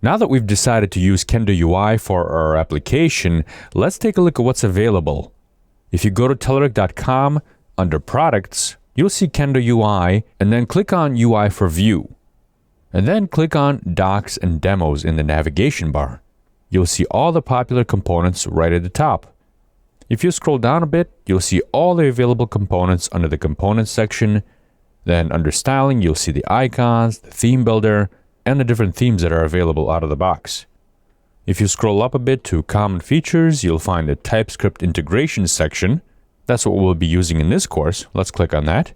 Now that we've decided to use Kendo UI for our application, let's take a look at what's available. If you go to Telerik.com, under Products, you'll see Kendo UI, and then click on UI for Vue. And then click on Docs and Demos in the navigation bar. You'll see all the popular components right at the top. If you scroll down a bit, you'll see all the available components under the Components section. Then under Styling, you'll see the icons, the theme builder, and the different themes that are available out of the box. If you scroll up a bit to Common Features, you'll find the TypeScript Integration section. That's what we'll be using in this course. Let's click on that.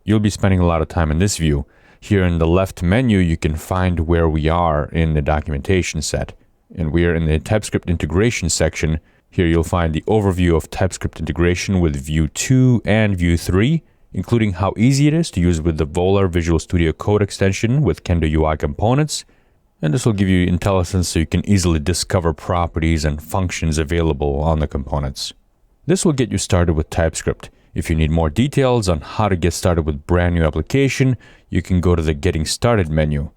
You'll be spending a lot of time in this view. Here in the left menu, you can find where we are in the documentation set. And we are in the TypeScript Integration section. Here you'll find the overview of TypeScript integration with Vue 2 and Vue 3, including how easy it is to use with the Volar Visual Studio Code extension with Kendo UI components. And this will give you IntelliSense so you can easily discover properties and functions available on the components. This will get you started with TypeScript. If you need more details on how to get started with brand new application, you can go to the Getting Started menu.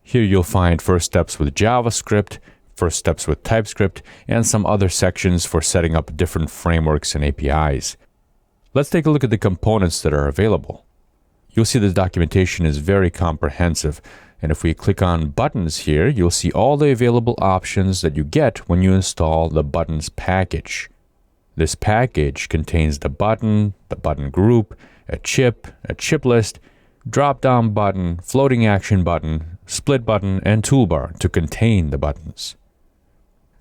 Here you'll find first steps with JavaScript, first steps with TypeScript, and some other sections for setting up different frameworks and APIs. Let's take a look at the components that are available. You'll see the documentation is very comprehensive, and if we click on Buttons here, you'll see all the available options that you get when you install the Buttons package. This package contains the button group, a chip list, drop-down button, floating action button, split button, and toolbar to contain the buttons.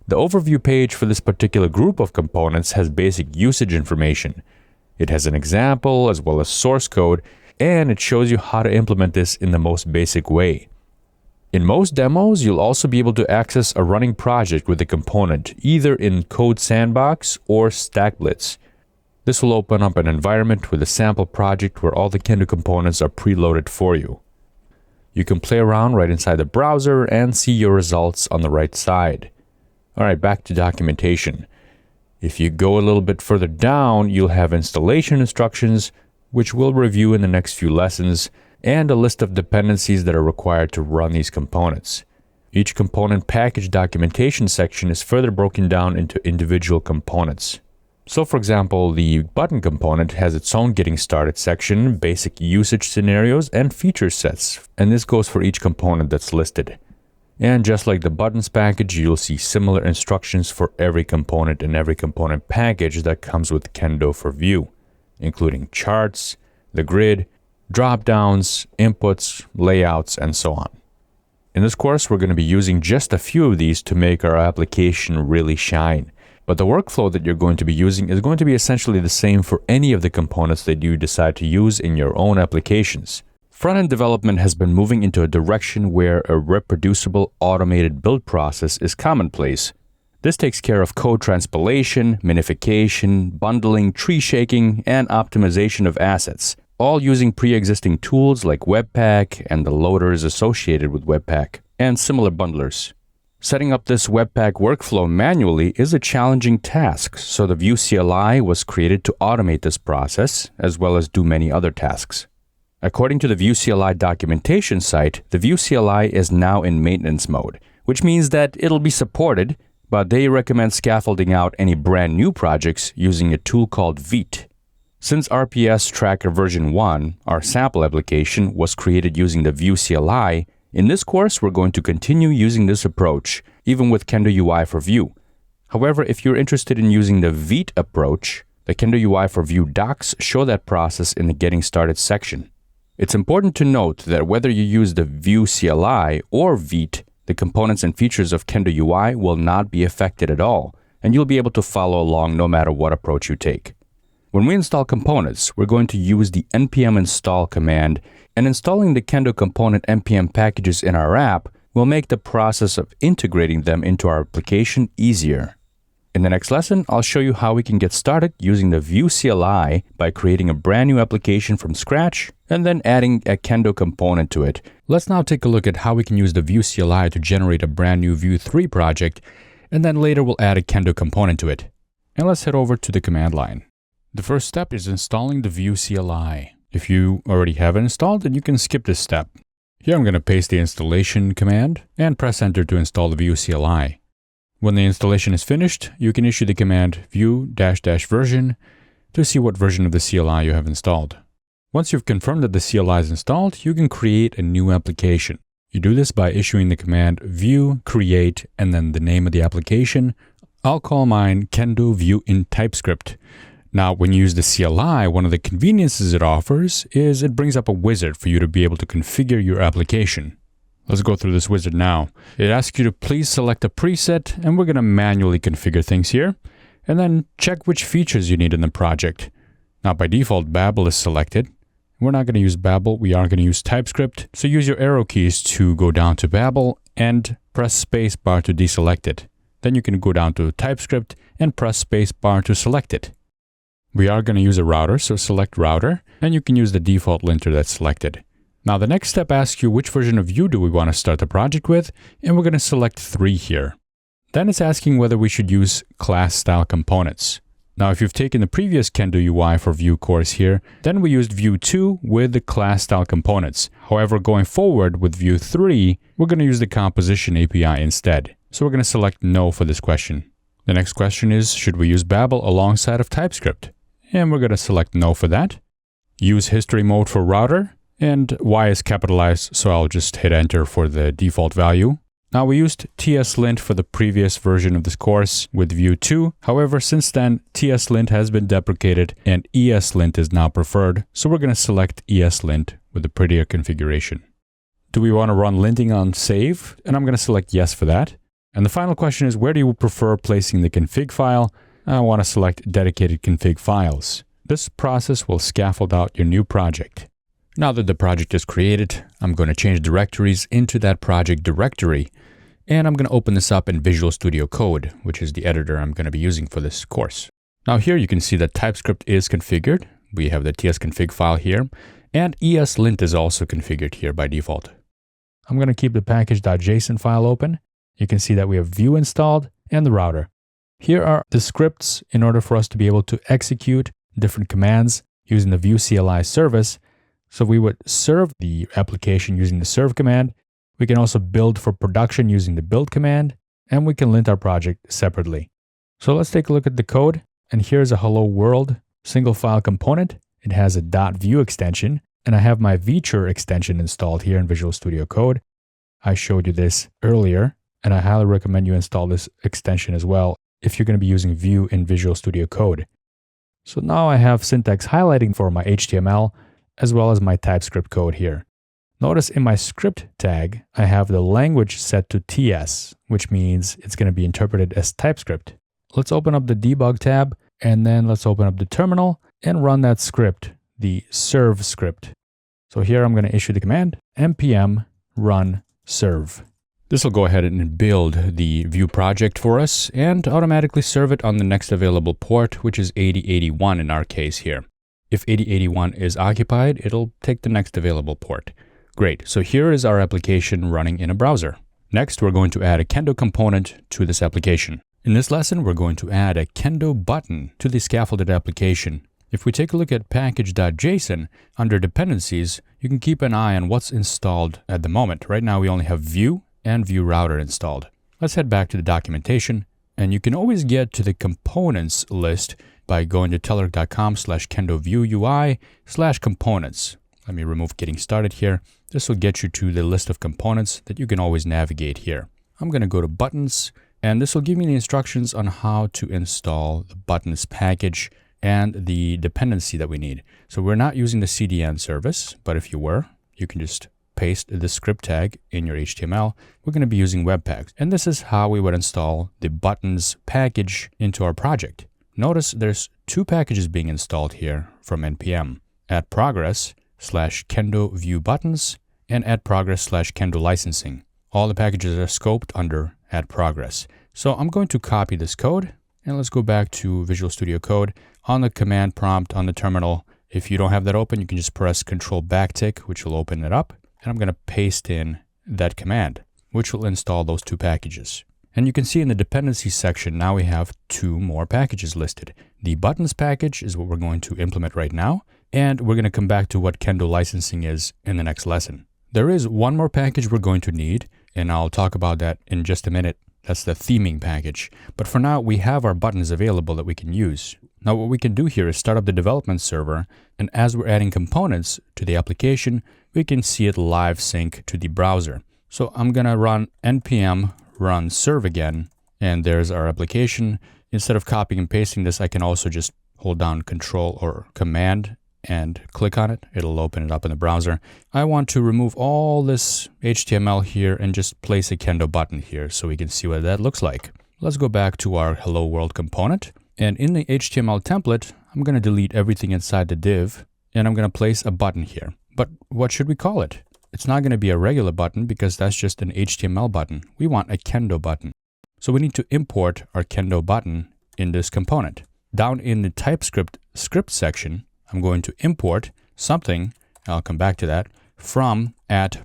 The overview page for this particular group of components has basic usage information. It has an example as well as source code, and it shows you how to implement this in the most basic way. In most demos, you'll also be able to access a running project with the component, either in Code Sandbox or StackBlitz. This will open up an environment with a sample project where all the Kendo components are preloaded for you. You can play around right inside the browser and see your results on the right side. Alright, back to documentation. If you go a little bit further down, you'll have installation instructions, which we'll review in the next few lessons, and a list of dependencies that are required to run these components. Each component package documentation section is further broken down into individual components. So for example, the button component has its own getting started section, basic usage scenarios, and feature sets, and this goes for each component that's listed. And just like the buttons package, you'll see similar instructions for every component in every component package that comes with Kendo for Vue, including charts, the grid, drop-downs, inputs, layouts, and so on. In this course, we're going to be using just a few of these to make our application really shine. But the workflow that you're going to be using is going to be essentially the same for any of the components that you decide to use in your own applications. Front-end development has been moving into a direction where a reproducible automated build process is commonplace. This takes care of code transpilation, minification, bundling, tree shaking, and optimization of assets, all using pre-existing tools like Webpack and the loaders associated with Webpack, and similar bundlers. Setting up this Webpack workflow manually is a challenging task, so the Vue CLI was created to automate this process, as well as do many other tasks. According to the Vue CLI documentation site, the Vue CLI is now in maintenance mode, which means that it'll be supported, but they recommend scaffolding out any brand new projects using a tool called Vite. Since RPS Tracker version 1, our sample application, was created using the Vue CLI, in this course we're going to continue using this approach, even with Kendo UI for Vue. However, if you're interested in using the Vite approach, the Kendo UI for Vue docs show that process in the Getting Started section. It's important to note that whether you use the Vue CLI or Vite, the components and features of Kendo UI will not be affected at all, and you'll be able to follow along no matter what approach you take. When we install components, we're going to use the npm install command, and installing the Kendo component npm packages in our app will make the process of integrating them into our application easier. In the next lesson, I'll show you how we can get started using the Vue CLI by creating a brand new application from scratch and then adding a Kendo component to it. Let's now take a look at how we can use the Vue CLI to generate a brand new Vue 3 project, and then later we'll add a Kendo component to it. And let's head over to the command line. The first step is installing the Vue CLI. If you already have it installed, then you can skip this step. Here I'm going to paste the installation command and press enter to install the Vue CLI. When the installation is finished, you can issue the command vue-version to see what version of the CLI you have installed. Once you've confirmed that the CLI is installed, you can create a new application. You do this by issuing the command vue create and then the name of the application. I'll call mine Kendo Vue in TypeScript. Now, when you use the CLI, one of the conveniences it offers is it brings up a wizard for you to be able to configure your application. Let's go through this wizard now. It asks you to please select a preset, and we're going to manually configure things here, and then check which features you need in the project. Now, by default, Babel is selected. We're not going to use Babel, we are going to use TypeScript. So use your arrow keys to go down to Babel and press space bar to deselect it. Then you can go down to TypeScript and press space bar to select it. We are going to use a router, so select router, and you can use the default linter that's selected. Now the next step asks you which version of Vue do we want to start the project with, and we're going to select 3 here. Then it's asking whether we should use class style components. Now if you've taken the previous Kendo UI for Vue course here, then we used Vue 2 with the class style components. However, going forward with Vue 3, we're going to use the composition API instead. So we're going to select no for this question. The next question is, should we use Babel alongside of TypeScript? And we're going to select no for that. Use history mode for router, and Y is capitalized, so I'll just hit enter for the default value. Now we used tslint for the previous version of this course with Vue 2. However, since then, tslint has been deprecated and eslint is now preferred. So we're going to select eslint with a prettier configuration. Do we want to run linting on save? And I'm going to select yes for that. And the final question is, where do you prefer placing the config file? I want to select dedicated config files. This process will scaffold out your new project. Now that the project is created, I'm going to change directories into that project directory. And I'm going to open this up in Visual Studio Code, which is the editor I'm going to be using for this course. Now here you can see that TypeScript is configured. We have the tsconfig file here, and eslint is also configured here by default. I'm going to keep the package.json file open. You can see that we have Vue installed and the router. Here are the scripts in order for us to be able to execute different commands using the Vue CLI service. So we would serve the application using the serve command. We can also build for production using the build command, and we can lint our project separately. So let's take a look at the code. And here's a hello world single file component. It has a .vue extension, and I have my feature extension installed here in Visual Studio Code. I showed you this earlier, and I highly recommend you install this extension as well if you're going to be using Vue in Visual Studio Code. So now I have syntax highlighting for my HTML as well as my TypeScript code here. Notice in my script tag, I have the language set to TS, which means it's going to be interpreted as TypeScript. Let's open up the debug tab, and then let's open up the terminal and run that script, the serve script. So here I'm going to issue the command npm run serve. This will go ahead and build the Vue project for us and automatically serve it on the next available port, which is 8081 in our case here. If 8081 is occupied, it'll take the next available port. Great, so here is our application running in a browser. Next, we're going to add a Kendo component to this application. In this lesson, we're going to add a Kendo button to the scaffolded application. If we take a look at package.json, under dependencies, you can keep an eye on what's installed at the moment. Right now, we only have Vue and Vue router installed. Let's head back to the documentation, and you can always get to the components list by going to telerik.com/KendoVueUI/components. Let me remove getting started here. This will get you to the list of components that you can always navigate here. I'm going to go to buttons, and this will give me the instructions on how to install the buttons package and the dependency that we need. So we're not using the CDN service, but if you were, you can just paste the script tag in your HTML. We're going to be using Webpack, and this is how we would install the buttons package into our project. Notice there's 2 packages being installed here from npm: add progress/Kendo Vue buttons and add progress/Kendo licensing. All the packages are scoped under add progress. So I'm going to copy this code, and let's go back to Visual Studio Code. On the command prompt on the terminal, if you don't have that open, you can just press Control backtick, which will open it up. And I'm going to paste in that command, which will install those 2 packages. And you can see in the dependencies section, now we have 2 more packages listed. The buttons package is what we're going to implement right now, and we're going to come back to what Kendo licensing is in the next lesson. There is one more package we're going to need, and I'll talk about that in just a minute. That's the theming package. But for now, we have our buttons available that we can use. Now what we can do here is start up the development server, and as we're adding components to the application, we can see it live sync to the browser. So I'm gonna run npm run serve again, and there's our application. Instead of copying and pasting this, I can also just hold down Control or Command and click on it. It'll open it up in the browser. I want to remove all this HTML here and just place a Kendo button here so we can see what that looks like. Let's go back to our Hello World component. And in the HTML template, I'm going to delete everything inside the div, and I'm going to place a button here. But what should we call it? It's not going to be a regular button because that's just an HTML button. We want a Kendo button. So we need to import our Kendo button in this component. Down in the TypeScript script section, I'm going to import something, I'll come back to that, from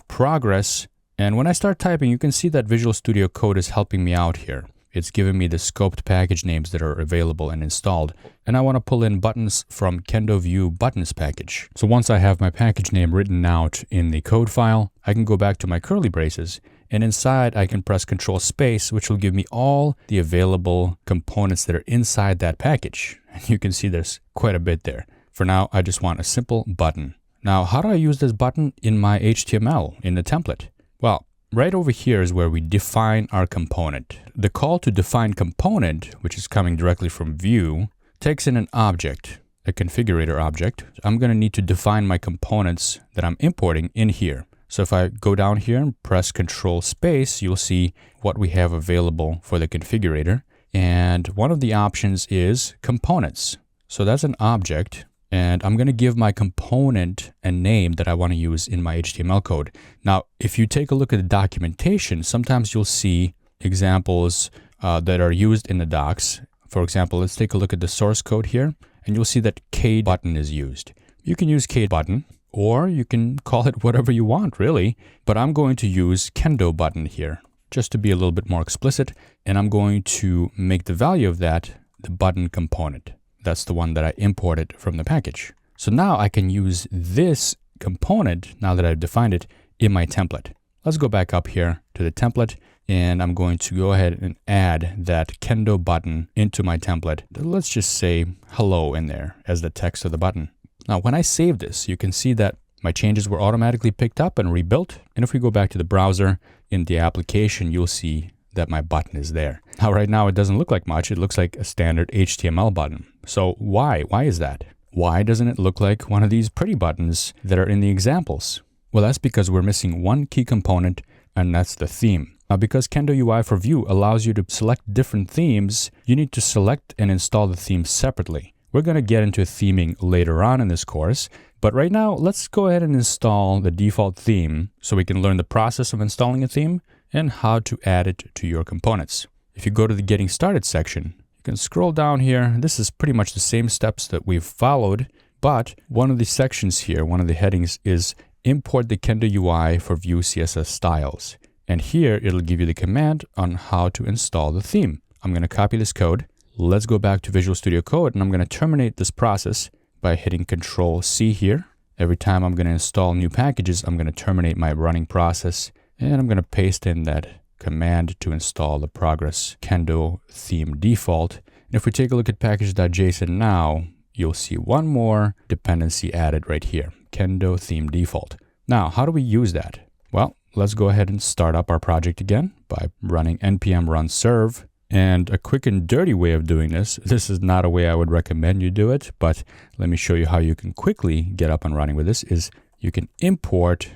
@progress. And when I start typing, you can see that Visual Studio Code is helping me out here. It's giving me the scoped package names that are available and installed. And I want to pull in buttons from Kendo Vue buttons package. So once I have my package name written out in the code file, I can go back to my curly braces, and inside I can press Control Space, which will give me all the available components that are inside that package. And you can see there's quite a bit there. For now, I just want a simple button. Now, how do I use this button in my HTML in the template? Well, right over here is where we define our component. The call to define component, which is coming directly from Vue, takes in an object, a configurator object. I'm going to need to define my components that I'm importing in here. So if I go down here and press Control Space, you'll see what we have available for the configurator. And one of the options is components. So that's an object. And I'm going to give my component a name that I want to use in my HTML code. Now, if you take a look at the documentation, sometimes you'll see examples that are used in the docs. For example, let's take a look at the source code here, and you'll see that K button is used. You can use K button, or you can call it whatever you want, really. But I'm going to use Kendo button here, just to be a little bit more explicit. And I'm going to make the value of that the button component. That's the one that I imported from the package. So now I can use this component, now that I've defined it, in my template. Let's go back up here to the template, and I'm going to go ahead and add that Kendo button into my template. Let's just say hello in there as the text of the button. Now, when I save this, you can see that my changes were automatically picked up and rebuilt. And if we go back to the browser, in the application, you'll see that my button is there. Now, right now, it doesn't look like much. It looks like a standard HTML button. So why? Why is that? Why doesn't it look like one of these pretty buttons that are in the examples? Well, that's because we're missing one key component, and that's the theme. Now, because Kendo UI for Vue allows you to select different themes, you need to select and install the theme separately. We're going to get into theming later on in this course, but right now, let's go ahead and install the default theme so we can learn the process of installing a theme and how to add it to your components. If you go to the Getting Started section, you can scroll down here. This is pretty much the same steps that we've followed, but one of the sections here, one of the headings is Import the Kendo UI for Vue CSS styles. And here, it'll give you the command on how to install the theme. I'm going to copy this code. Let's go back to Visual Studio Code, and I'm going to terminate this process by hitting Control C here. Every time I'm going to install new packages, I'm going to terminate my running process. And I'm going to paste in that command to install the Progress Kendo theme default. And if we take a look at package.json now, you'll see one more dependency added right here, Kendo theme default. Now, how do we use that? Well, let's go ahead and start up our project again by running npm run serve. And a quick and dirty way of doing this is not a way I would recommend you do it, but let me show you how you can quickly get up and running with this, is you can import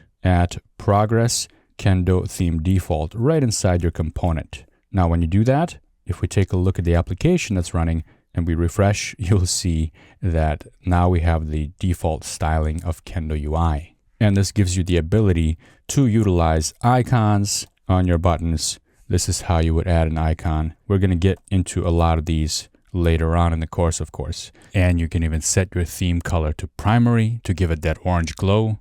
@progress Kendo theme default right inside your component. Now, when you do that, if we take a look at the application that's running and we refresh, you'll see that now we have the default styling of Kendo UI. And this gives you the ability to utilize icons on your buttons. This is how you would add an icon. We're going to get into a lot of these later on in the course, of course. And you can even set your theme color to primary to give it that orange glow.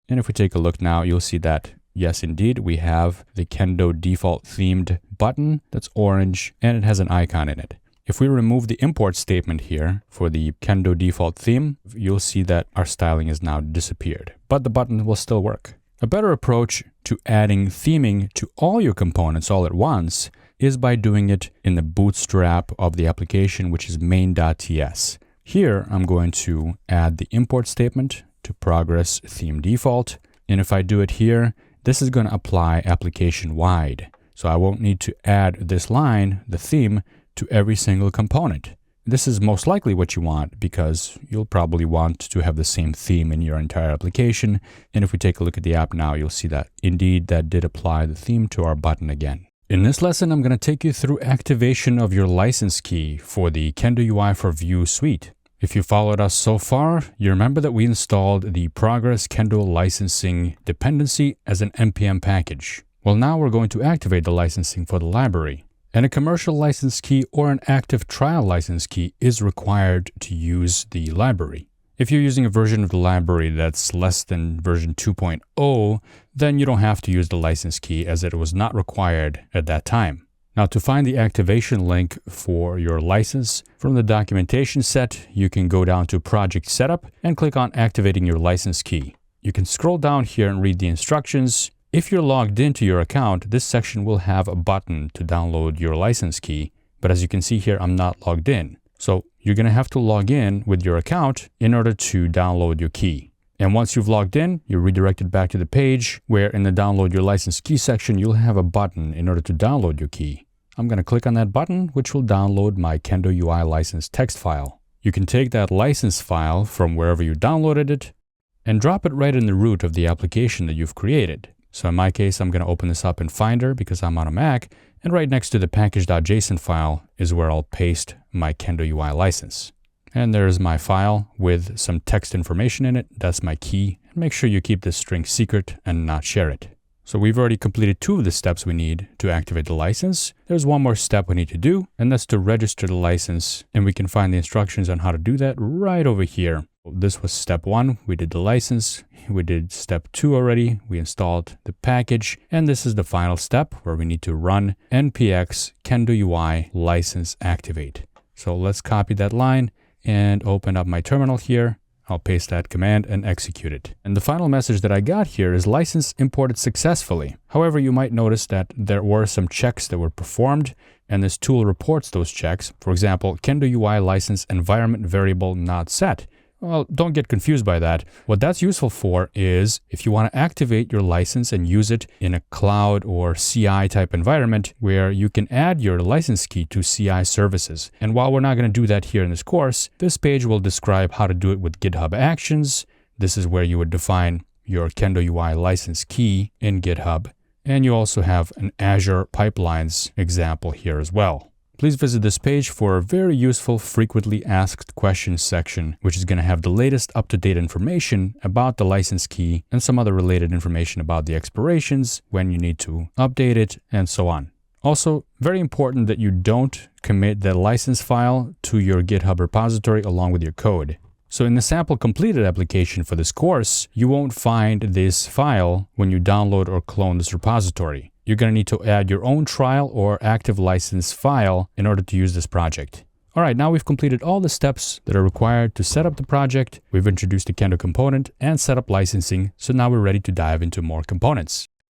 And if we take a look now, you'll see that yes, indeed, we have the Kendo default themed button that's orange, and it has an icon in it. If we remove the import statement here for the Kendo default theme, you'll see that our styling has now disappeared, but the button will still work. A better approach to adding theming to all your components all at once is by doing it in the bootstrap of the application, which is main.ts. Here, I'm going to add the import statement to progress theme default. And if I do it here, this is going to apply application-wide. So I won't need to add this line, the theme, to every single component. This is most likely what you want because you'll probably want to have the same theme in your entire application. And if we take a look at the app now, you'll see that indeed that did apply the theme to our button again. In this lesson, I'm going to take you through activation of your license key for the Kendo UI for Vue suite. If you followed us so far, you remember that we installed the Progress Kendo licensing dependency as an NPM package. Well, now we're going to activate the licensing for the library. And a commercial license key or an active trial license key is required to use the library. If you're using a version of the library that's less than version 2.0, then you don't have to use the license key as it was not required at that time. Now, to find the activation link for your license from the documentation set, you can go down to Project Setup and click on Activating your license key. You can scroll down here and read the instructions. If you're logged into your account, this section will have a button to download your license key. But as you can see here, I'm not logged in. So you're going to have to log in with your account in order to download your key. And once you've logged in, you're redirected back to the page where in the download your license key section, you'll have a button in order to download your key. I'm going to click on that button, which will download my Kendo UI license text file. You can take that license file from wherever you downloaded it and drop it right in the root of the application that you've created. So in my case, I'm going to open this up in Finder because I'm on a Mac, and right next to the package.json file is where I'll paste my Kendo UI license. And there's my file with some text information in it. That's my key. And make sure you keep this string secret and not share it. So we've already completed 2 of the steps we need to activate the license. There's one more step we need to do, and that's to register the license. And we can find the instructions on how to do that right over here. This was step 1. We did the license. We did step 2 already. We installed the package. And this is the final step where we need to run npx Kendo UI license activate. So let's copy that line and open up my terminal here. I'll paste that command and execute it. And the final message that I got here is license imported successfully. However, you might notice that there were some checks that were performed, and this tool reports those checks. For example, Kendo UI license environment variable not set. Well, don't get confused by that. What that's useful for is if you want to activate your license and use it in a cloud or CI type environment where you can add your license key to CI services. And while we're not going to do that here in this course, this page will describe how to do it with GitHub Actions. This is where you would define your Kendo UI license key in GitHub. And you also have an Azure Pipelines example here as well. Please visit this page for a very useful frequently asked questions section, which is going to have the latest up-to-date information about the license key and some other related information about the expirations, when you need to update it, and so on. Also, very important that you don't commit the license file to your GitHub repository along with your code. So in the sample completed application for this course, you won't find this file when you download or clone this repository. You're going to need to add your own trial or active license file in order to use this project. All right, now we've completed all the steps that are required to set up the project. We've introduced the Kendo component and set up licensing. So now we're ready to dive into more components.